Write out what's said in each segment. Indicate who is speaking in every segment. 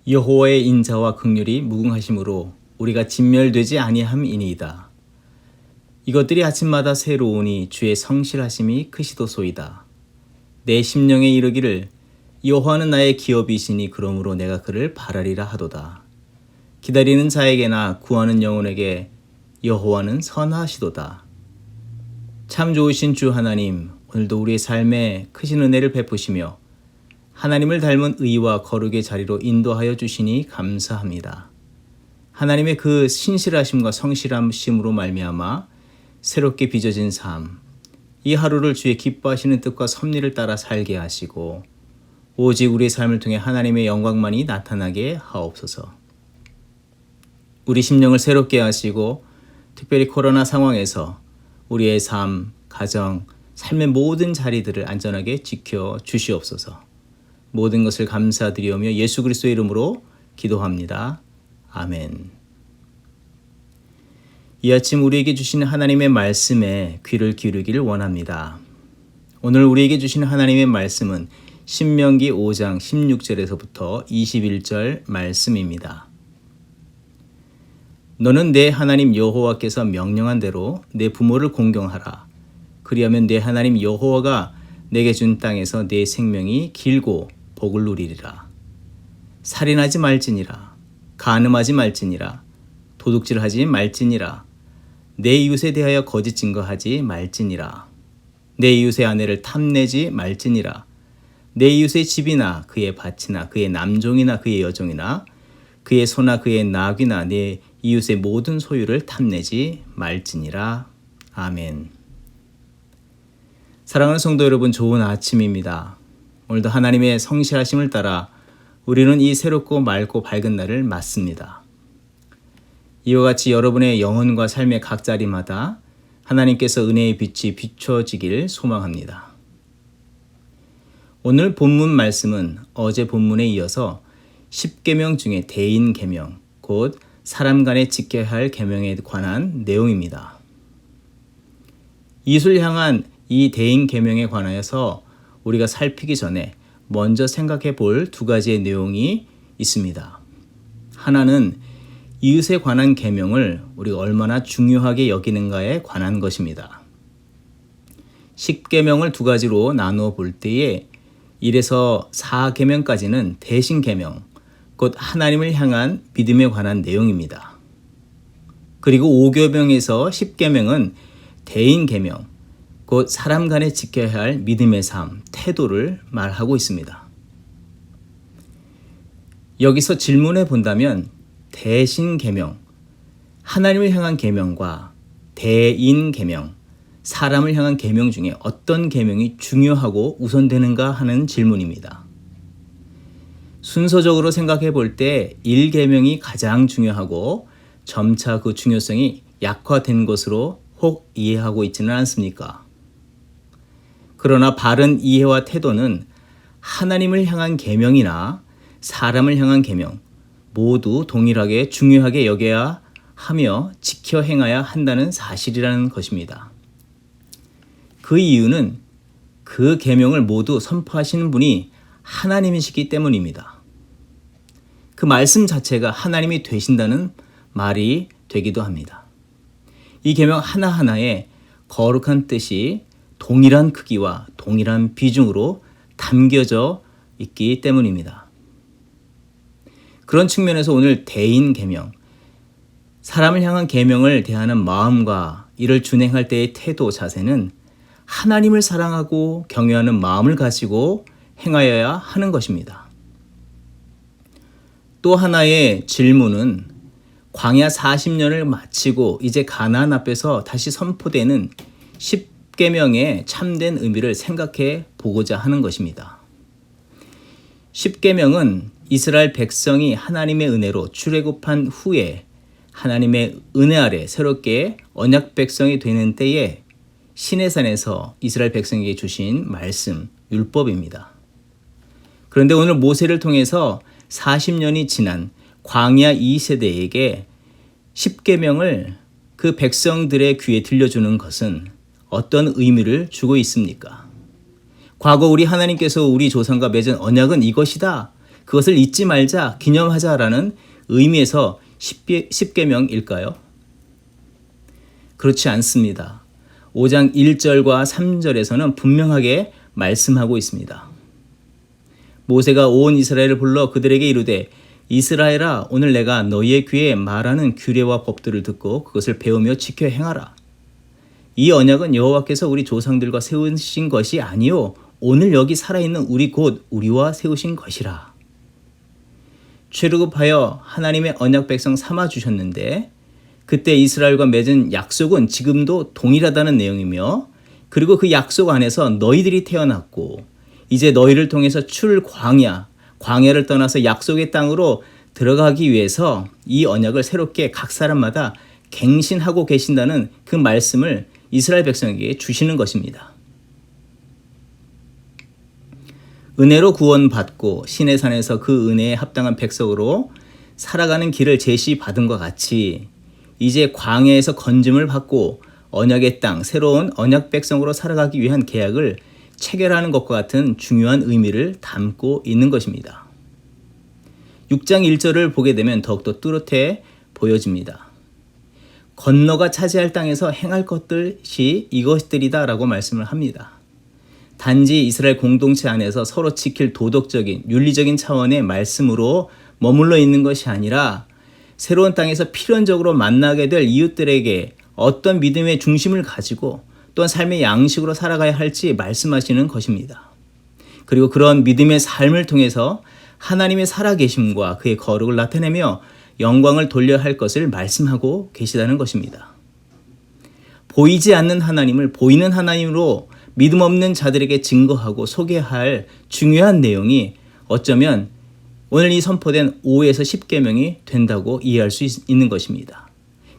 Speaker 1: 여호와의 인자와 긍휼이 무궁하심으로 우리가 진멸되지 아니함이니이다. 이것들이 아침마다 새로우니 주의 성실하심이 크시도소이다. 내 심령에 이르기를 여호와는 나의 기업이시니 그러므로 내가 그를 바라리라 하도다. 기다리는 자에게나 구하는 영혼에게 여호와는 선하시도다. 참 좋으신 주 하나님, 오늘도 우리의 삶에 크신 은혜를 베푸시며 하나님을 닮은 의와 거룩의 자리로 인도하여 주시니 감사합니다. 하나님의 그 신실하심과 성실하심으로 말미암아 새롭게 빚어진 삶, 이 하루를 주의 기뻐하시는 뜻과 섭리를 따라 살게 하시고 오직 우리의 삶을 통해 하나님의 영광만이 나타나게 하옵소서. 우리 심령을 새롭게 하시고 특별히 코로나 상황에서 우리의 삶, 가정, 삶의 모든 자리들을 안전하게 지켜 주시옵소서. 모든 것을 감사드리오며 예수 그리스도의 이름으로 기도합니다. 아멘. 이 아침 우리에게 주시는 하나님의 말씀에 귀를 기울이기를 원합니다. 오늘 우리에게 주시는 하나님의 말씀은 신명기 5장 16절에서부터 21절 말씀입니다. 너는 내 하나님 여호와께서 명령한 대로 내 부모를 공경하라. 그리하면 내 하나님 여호와가 내게 준 땅에서 내 생명이 길고 복을 누리리라. 살인하지 말지니라. 간음하지 말지니라. 도둑질하지 말지니라. 내 이웃에 대하여 거짓 증거하지 말지니라. 내 이웃의 아내를 탐내지 말지니라. 내 이웃의 집이나 그의 밭이나 그의 남종이나 그의 여종이나 그의 소나 그의 낙이나 내 이웃의 모든 소유를 탐내지 말지니라. 아멘. 사랑하는 성도 여러분, 좋은 아침입니다. 오늘도 하나님의 성실하심을 따라 우리는 이 새롭고 맑고 밝은 날을 맞습니다. 이와 같이 여러분의 영혼과 삶의 각 자리마다 하나님께서 은혜의 빛이 비춰지길 소망합니다. 오늘 본문 말씀은 어제 본문에 이어서 10계명 중에 대인 계명, 곧 사람 간에 지켜야 할 계명에 관한 내용입니다. 이웃을 향한 이 대인 계명에 관하여서 우리가 살피기 전에 먼저 생각해 볼 두 가지의 내용이 있습니다. 하나는 이웃에 관한 계명을 우리가 얼마나 중요하게 여기는가에 관한 것입니다. 10계명을 두 가지로 나누어 볼 때에 1에서 4계명까지는 대신 계명, 곧 하나님을 향한 믿음에 관한 내용입니다. 그리고 5계명에서 10계명은 대인 계명, 곧 사람 간에 지켜야 할 믿음의 삶, 태도를 말하고 있습니다. 여기서 질문해 본다면 대신 계명, 하나님을 향한 계명과 대인 계명, 사람을 향한 계명 중에 어떤 계명이 중요하고 우선되는가 하는 질문입니다. 순서적으로 생각해 볼 때 1계명이 가장 중요하고 점차 그 중요성이 약화된 것으로 혹 이해하고 있지는 않습니까? 그러나 바른 이해와 태도는 하나님을 향한 계명이나 사람을 향한 계명 모두 동일하게 중요하게 여겨야 하며 지켜 행해야 한다는 사실이라는 것입니다. 그 이유는 그 계명을 모두 선포하시는 분이 하나님이시기 때문입니다. 그 말씀 자체가 하나님이 되신다는 말이 되기도 합니다. 이 계명 하나하나에 거룩한 뜻이 동일한 크기와 동일한 비중으로 담겨져 있기 때문입니다. 그런 측면에서 오늘 대인 계명, 사람을 향한 계명을 대하는 마음과 이를 준행할 때의 태도, 자세는 하나님을 사랑하고 경외하는 마음을 가지고 행하여야 하는 것입니다. 또 하나의 질문은 광야 40년을 마치고 이제 가나안 앞에서 다시 선포되는 10계명의 참된 의미를 생각해 보고자 하는 것입니다. 10계명은 이스라엘 백성이 하나님의 은혜로 출애굽한 후에 하나님의 은혜 아래 새롭게 언약 백성이 되는 때에 시내산에서 이스라엘 백성에게 주신 말씀, 율법입니다. 그런데 오늘 모세를 통해서 40년이 지난 광야 2세대에게 10계명을 그 백성들의 귀에 들려주는 것은 어떤 의미를 주고 있습니까? 과거 우리 하나님께서 우리 조상과 맺은 언약은 이것이다. 그것을 잊지 말자, 기념하자라는 의미에서 10계명일까요? 그렇지 않습니다. 5장 1절과 3절에서는 분명하게 말씀하고 있습니다. 모세가 온 이스라엘을 불러 그들에게 이르되 이스라엘아, 오늘 내가 너희의 귀에 말하는 규례와 법들을 듣고 그것을 배우며 지켜 행하라. 이 언약은 여호와께서 우리 조상들과 세우신 것이 아니요 오늘 여기 살아있는 우리 곧 우리와 세우신 것이라. 출애굽하여 하나님의 언약 백성 삼아 주셨는데 그때 이스라엘과 맺은 약속은 지금도 동일하다는 내용이며, 그리고 그 약속 안에서 너희들이 태어났고 이제 너희를 통해서 광야를 떠나서 약속의 땅으로 들어가기 위해서 이 언약을 새롭게 각 사람마다 갱신하고 계신다는 그 말씀을 이스라엘 백성에게 주시는 것입니다. 은혜로 구원받고 시내산에서 그 은혜에 합당한 백성으로 살아가는 길을 제시받은 것 같이 이제 광야에서 건짐을 받고 언약의 땅, 새로운 언약 백성으로 살아가기 위한 계약을 체결하는 것과 같은 중요한 의미를 담고 있는 것입니다. 6장 1절을 보게 되면 더욱더 뚜렷해 보여집니다. 건너가 차지할 땅에서 행할 것들이 이것들이다 라고 말씀을 합니다. 단지 이스라엘 공동체 안에서 서로 지킬 도덕적인, 윤리적인 차원의 말씀으로 머물러 있는 것이 아니라 새로운 땅에서 필연적으로 만나게 될 이웃들에게 어떤 믿음의 중심을 가지고 또한 삶의 양식으로 살아가야 할지 말씀하시는 것입니다. 그리고 그런 믿음의 삶을 통해서 하나님의 살아계심과 그의 거룩을 나타내며 영광을 돌려야 할 것을 말씀하고 계시다는 것입니다. 보이지 않는 하나님을 보이는 하나님으로 믿음 없는 자들에게 증거하고 소개할 중요한 내용이 어쩌면 오늘 이 선포된 5에서 10계명이 된다고 이해할 수 있는 것입니다.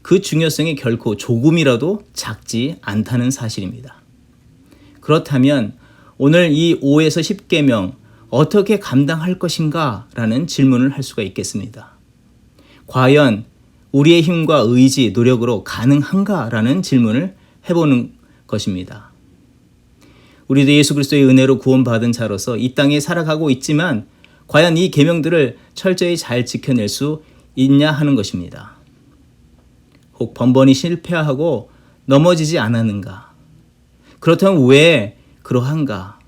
Speaker 1: 그 중요성이 결코 조금이라도 작지 않다는 사실입니다. 그렇다면 오늘 이 5에서 10계명 어떻게 감당할 것인가 라는 질문을 할 수가 있겠습니다. 과연 우리의 힘과 의지, 노력으로 가능한가 라는 질문을 해보는 것입니다. 우리도 예수 그리스도의 은혜로 구원받은 자로서 이 땅에 살아가고 있지만 과연 이 계명들을 철저히 잘 지켜낼 수 있냐 하는 것입니다. 혹 번번이 실패하고 넘어지지 않았는가? 그렇다면 왜 그러한가?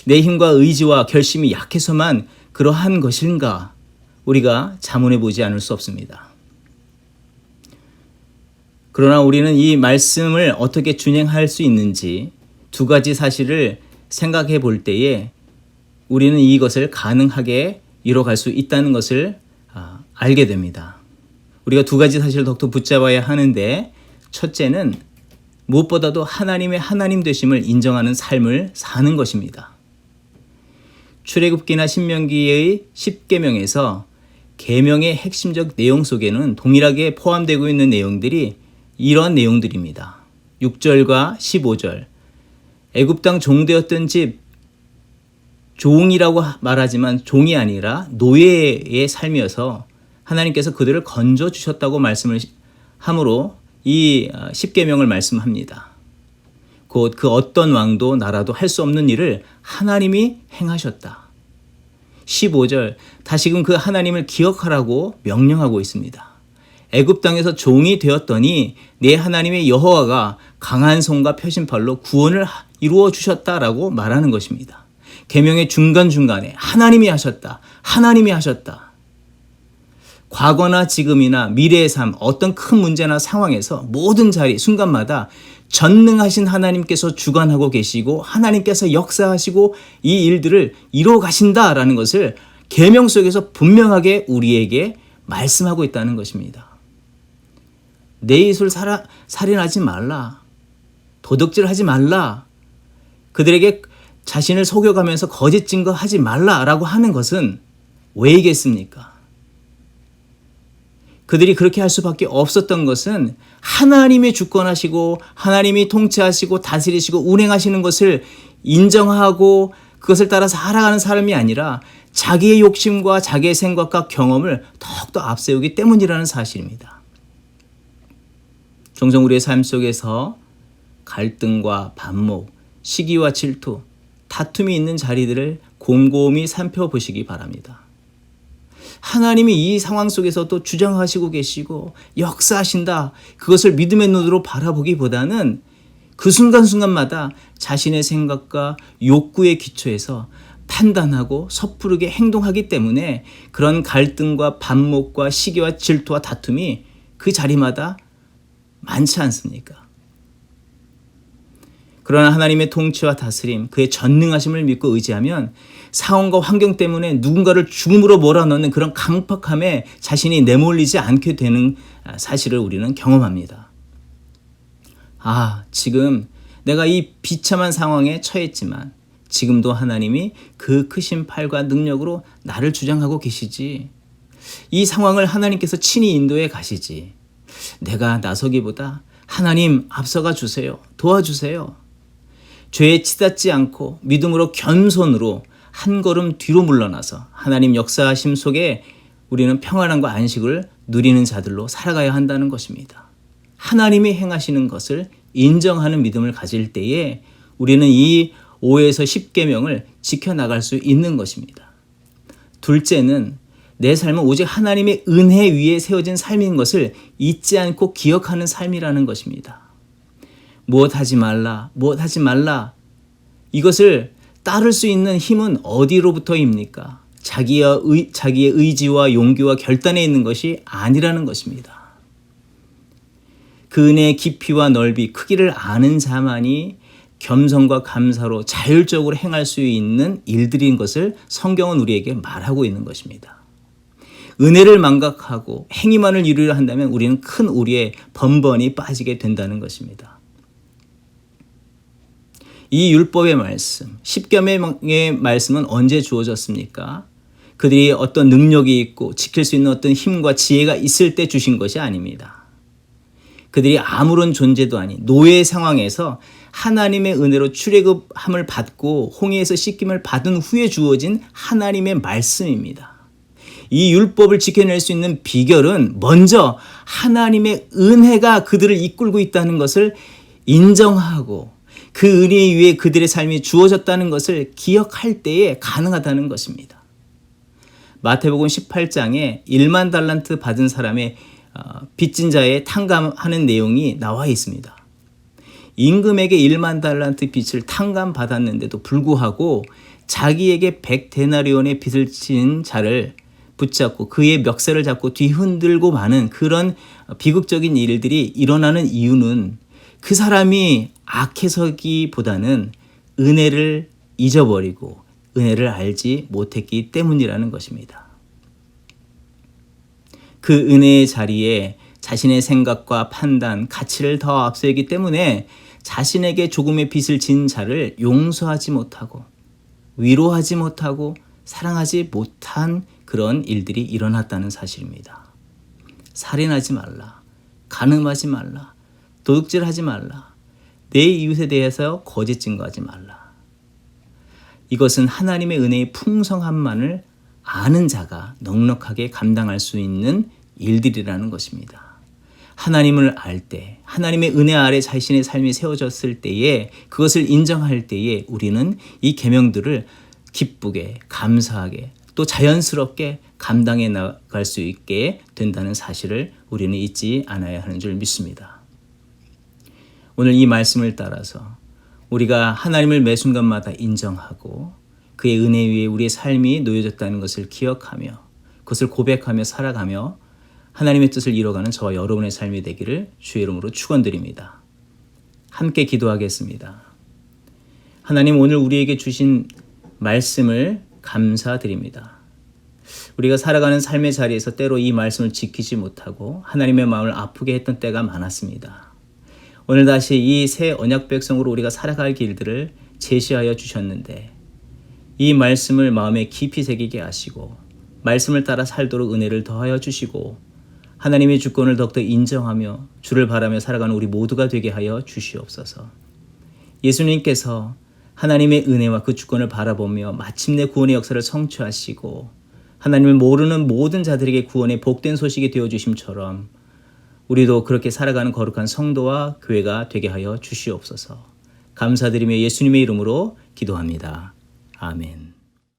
Speaker 1: 내 힘과 의지와 결심이 약해서만 그러한 것인가? 우리가 자문해 보지 않을 수 없습니다. 그러나 우리는 이 말씀을 어떻게 준행할 수 있는지 두 가지 사실을 생각해 볼 때에 우리는 이것을 가능하게 이뤄갈 수 있다는 것을 알게 됩니다. 우리가 두 가지 사실을 더욱더 붙잡아야 하는데, 첫째는 무엇보다도 하나님의 하나님 되심을 인정하는 삶을 사는 것입니다. 출애굽기나 신명기의 10계명에서 계명의 핵심적 내용 속에는 동일하게 포함되고 있는 내용들이 이런 내용들입니다. 6절과 15절. 애굽 땅 종되었던 집, 종이라고 말하지만 종이 아니라 노예의 삶이어서 하나님께서 그들을 건져주셨다고 말씀을 함으로 이 10계명을 말씀합니다. 곧 그 어떤 왕도 나라도 할 수 없는 일을 하나님이 행하셨다. 15절, 다시금 그 하나님을 기억하라고 명령하고 있습니다. 애굽 땅에서 종이 되었더니 내 하나님의 여호와가 강한 손과 표심팔로 구원을 이루어 주셨다라고 말하는 것입니다. 계명의 중간중간에 하나님이 하셨다. 하나님이 하셨다. 과거나 지금이나 미래의 삶, 어떤 큰 문제나 상황에서 모든 자리, 순간마다 전능하신 하나님께서 주관하고 계시고 하나님께서 역사하시고 이 일들을 이루어 가신다라는 것을 계명 속에서 분명하게 우리에게 말씀하고 있다는 것입니다. 내 이웃을 살인하지 말라. 도둑질하지 말라. 그들에게 자신을 속여가면서 거짓 증거하지 말라라고 하는 것은 왜이겠습니까? 그들이 그렇게 할 수밖에 없었던 것은 하나님이 주권하시고 하나님이 통치하시고 다스리시고 운행하시는 것을 인정하고 그것을 따라 살아가는 사람이 아니라 자기의 욕심과 자기의 생각과 경험을 더욱더 앞세우기 때문이라는 사실입니다. 종종 우리의 삶 속에서 갈등과 반목, 시기와 질투, 다툼이 있는 자리들을 곰곰이 살펴보시기 바랍니다. 하나님이 이 상황 속에서도 주장하시고 계시고 역사하신다. 그것을 믿음의 눈으로 바라보기보다는 그 순간순간마다 자신의 생각과 욕구의 기초에서 판단하고 섣부르게 행동하기 때문에 그런 갈등과 반목과 시기와 질투와 다툼이 그 자리마다 많지 않습니까? 그러나 하나님의 통치와 다스림, 그의 전능하심을 믿고 의지하면 상황과 환경 때문에 누군가를 죽음으로 몰아넣는 그런 강팍함에 자신이 내몰리지 않게 되는 사실을 우리는 경험합니다. 지금 내가 이 비참한 상황에 처했지만 지금도 하나님이 그 크신 팔과 능력으로 나를 주장하고 계시지. 이 상황을 하나님께서 친히 인도해 가시지. 내가 나서기보다 하나님 앞서가 주세요. 도와주세요. 죄에 치닫지 않고 믿음으로 겸손으로 한 걸음 뒤로 물러나서 하나님 역사하심 속에 우리는 평안함과 안식을 누리는 자들로 살아가야 한다는 것입니다. 하나님이 행하시는 것을 인정하는 믿음을 가질 때에 우리는 이 5에서 10계명을 지켜나갈 수 있는 것입니다. 둘째는 내 삶은 오직 하나님의 은혜 위에 세워진 삶인 것을 잊지 않고 기억하는 삶이라는 것입니다. 무엇하지 말라, 무엇하지 말라. 이것을 따를 수 있는 힘은 어디로부터입니까? 자기의 의지와 용기와 결단에 있는 것이 아니라는 것입니다. 그 은혜의 깊이와 넓이, 크기를 아는 자만이 겸손과 감사로 자율적으로 행할 수 있는 일들인 것을 성경은 우리에게 말하고 있는 것입니다. 은혜를 망각하고 행위만을 이루려 한다면 우리는 큰 오류에 번번이 빠지게 된다는 것입니다. 이 율법의 말씀, 10계명의 말씀은 언제 주어졌습니까? 그들이 어떤 능력이 있고 지킬 수 있는 어떤 힘과 지혜가 있을 때 주신 것이 아닙니다. 그들이 아무런 존재도 아닌 노예 상황에서 하나님의 은혜로 출애굽함을 받고 홍해에서 씻김을 받은 후에 주어진 하나님의 말씀입니다. 이 율법을 지켜낼 수 있는 비결은 먼저 하나님의 은혜가 그들을 이끌고 있다는 것을 인정하고 그 은혜 위에 그들의 삶이 주어졌다는 것을 기억할 때에 가능하다는 것입니다. 마태복음 18장에 1만 달란트 받은 사람의 빚진 자의 탕감하는 내용이 나와 있습니다. 임금에게 1만 달란트 빚을 탕감받았는데도 불구하고 자기에게 100데나리온의 빚을 진 자를 붙잡고 그의 멱살을 잡고 뒤흔들고 마는 그런 비극적인 일들이 일어나는 이유는 그 사람이 악해서기보다는 은혜를 잊어버리고 은혜를 알지 못했기 때문이라는 것입니다. 그 은혜의 자리에 자신의 생각과 판단, 가치를 더 앞세우기 때문에 자신에게 조금의 빚을 진 자를 용서하지 못하고 위로하지 못하고 사랑하지 못한 그런 일들이 일어났다는 사실입니다. 살인하지 말라, 간음하지 말라, 도둑질하지 말라, 내 이웃에 대해서 거짓 증거하지 말라. 이것은 하나님의 은혜의 풍성함만을 아는 자가 넉넉하게 감당할 수 있는 일들이라는 것입니다. 하나님을 알 때, 하나님의 은혜 아래 자신의 삶이 세워졌을 때에 그것을 인정할 때에 우리는 이 계명들을 기쁘게, 감사하게 또 자연스럽게 감당해 나갈 수 있게 된다는 사실을 우리는 잊지 않아야 하는 줄 믿습니다. 오늘 이 말씀을 따라서 우리가 하나님을 매 순간마다 인정하고 그의 은혜 위에 우리의 삶이 놓여졌다는 것을 기억하며 그것을 고백하며 살아가며 하나님의 뜻을 이뤄가는 저와 여러분의 삶이 되기를 주의 이름으로 축원드립니다. 함께 기도하겠습니다. 하나님, 오늘 우리에게 주신 말씀을 감사드립니다. 우리가 살아가는 삶의 자리에서 때로 이 말씀을 지키지 못하고 하나님의 마음을 아프게 했던 때가 많았습니다. 오늘 다시 이 새 언약 백성으로 우리가 살아갈 길들을 제시하여 주셨는데 이 말씀을 마음에 깊이 새기게 하시고 말씀을 따라 살도록 은혜를 더하여 주시고 하나님의 주권을 더욱더 인정하며 주를 바라며 살아가는 우리 모두가 되게 하여 주시옵소서. 예수님께서 하나님의 은혜와 그 주권을 바라보며 마침내 구원의 역사를 성취하시고 하나님을 모르는 모든 자들에게 구원의 복된 소식이 되어주심처럼 우리도 그렇게 살아가는 거룩한 성도와 교회가 되게 하여 주시옵소서. 감사드리며 예수님의 이름으로 기도합니다. 아멘.